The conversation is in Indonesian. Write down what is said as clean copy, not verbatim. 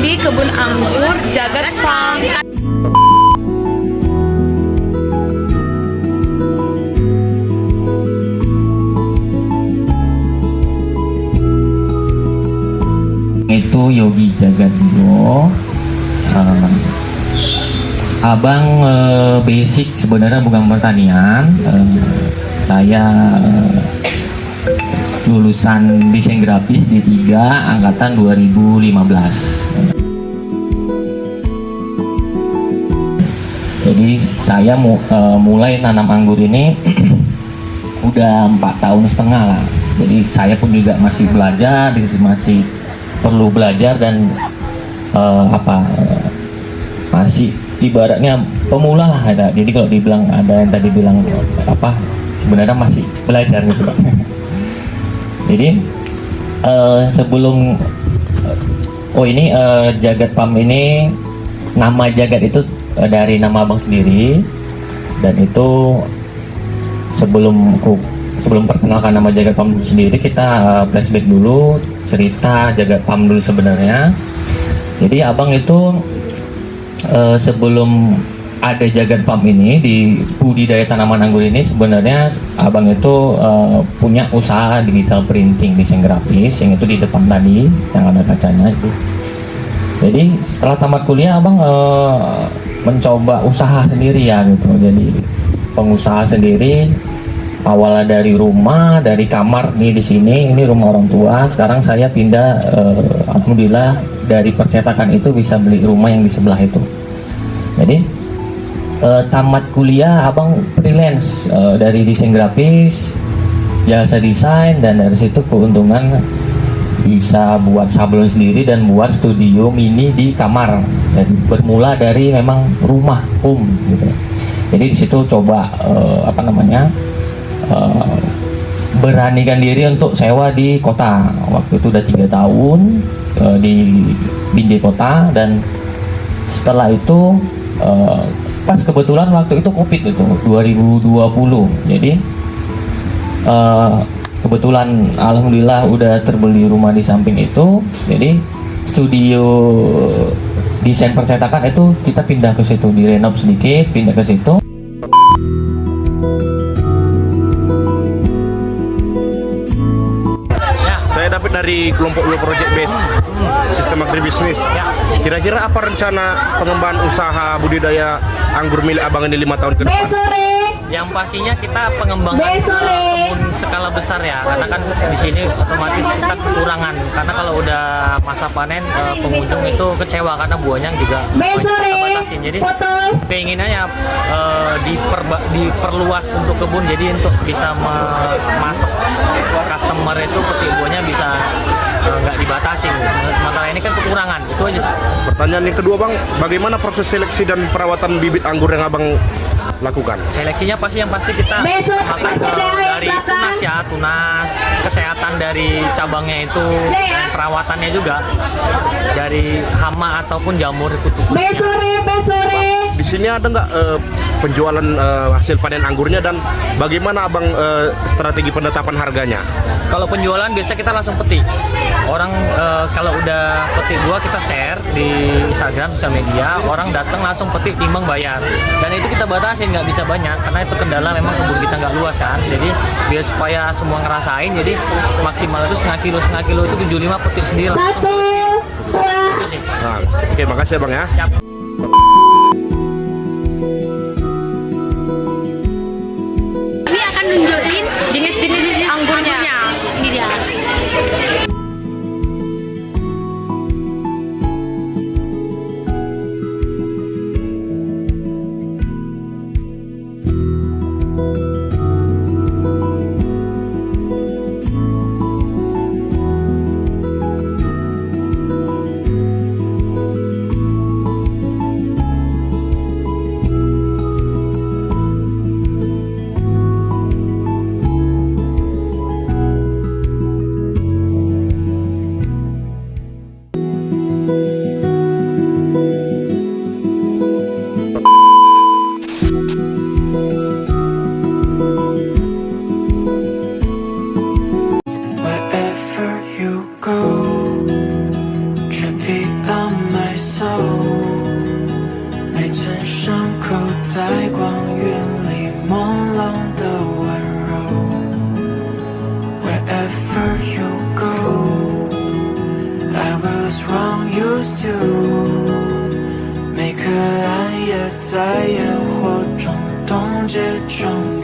di kebun anggur Jagat Farm. Itu Yogi Jagadilo. Abang basic sebenarnya bukan pertanian. Saya lulusan desain grafis D3 angkatan 2015. Jadi saya mulai nanam anggur ini udah 4,5 tahun lah. Jadi saya pun juga masih belajar, masih perlu belajar dan masih ibaratnya pemula lah ada. Jadi kalau dibilang ada yang tadi bilang sebenarnya masih belajar gitu Pak. Jadi sebelum Jagat Farm ini, nama Jagat itu dari nama abang sendiri, dan itu sebelum perkenalkan nama Jagat Farm sendiri, kita flashback dulu cerita Jagat Farm dulu sebenarnya. Jadi abang itu sebelum ada Jagat Farm ini di budidaya tanaman anggur ini, sebenarnya abang itu punya usaha digital printing desain grafis yang itu di depan tadi yang ada kacanya itu. Jadi setelah tamat kuliah abang mencoba usaha sendiri ya gitu. Jadi pengusaha sendiri, awalnya dari rumah, dari kamar nih di sini, ini rumah orang tua. Sekarang saya pindah, alhamdulillah dari percetakan itu bisa beli rumah yang di sebelah itu. Jadi tamat kuliah abang freelance dari desain grafis, jasa desain, dan dari situ keuntungan bisa buat sablon sendiri dan buat studio mini di kamar. Jadi bermula dari memang rumah home gitu. Jadi di situ coba beranikan diri untuk sewa di kota. Waktu itu udah 3 tahun di Binjai Kota, dan setelah itu pas kebetulan waktu itu Covid itu 2020. Jadi kebetulan alhamdulillah udah terbeli rumah di samping itu. Jadi studio desain percetakan itu kita pindah ke situ, direnov sedikit, pindah ke situ. Saya dapat dari kelompok Yo Project Base Sistem Agribisnis. Kira-kira apa rencana pengembangan usaha budidaya anggur milik abang ini 5 tahun ke depan? Yang pastinya kita pengembangan kebun skala besar ya, karena kan di sini otomatis kita kekurangan, karena kalau udah masa panen pengunjung itu kecewa karena buahnya juga kita batasin. Jadi keinginannya diperluas untuk kebun, jadi untuk bisa masuk customer itu petik buahnya bisa nggak dibatasi. Sementara ini kan kekurangan, itu aja sih. Pertanyaan yang kedua bang, bagaimana proses seleksi dan perawatan bibit anggur yang abang lakukan? Seleksinya yang pasti kita makan dari tunas, kesehatan dari cabangnya itu, dan perawatannya juga dari hama ataupun jamur kutu. Di sini ada nggak penjualan hasil panen anggurnya, dan bagaimana abang strategi penetapan harganya? Kalau penjualan biasa kita langsung petik. Orang kalau udah petik buah kita share di Instagram, sosial media, orang datang langsung petik, timbang, bayar. Dan itu kita batasin, nggak bisa banyak karena itu kendala memang kebun kita nggak luas kan. Jadi biar supaya semua ngerasain, jadi maksimal itu setengah kilo itu 75 petik sendiri. Itu sih. Nah, oke, makasih ya bang ya. Siap. Ini akan nunjukin jenis-jenis anggurnya. Ini dia. Wherever you go, should be a 在光晕里朦胧的温柔。Wherever you go, I was wrong, used to。每个暗夜在烟火中冻结成。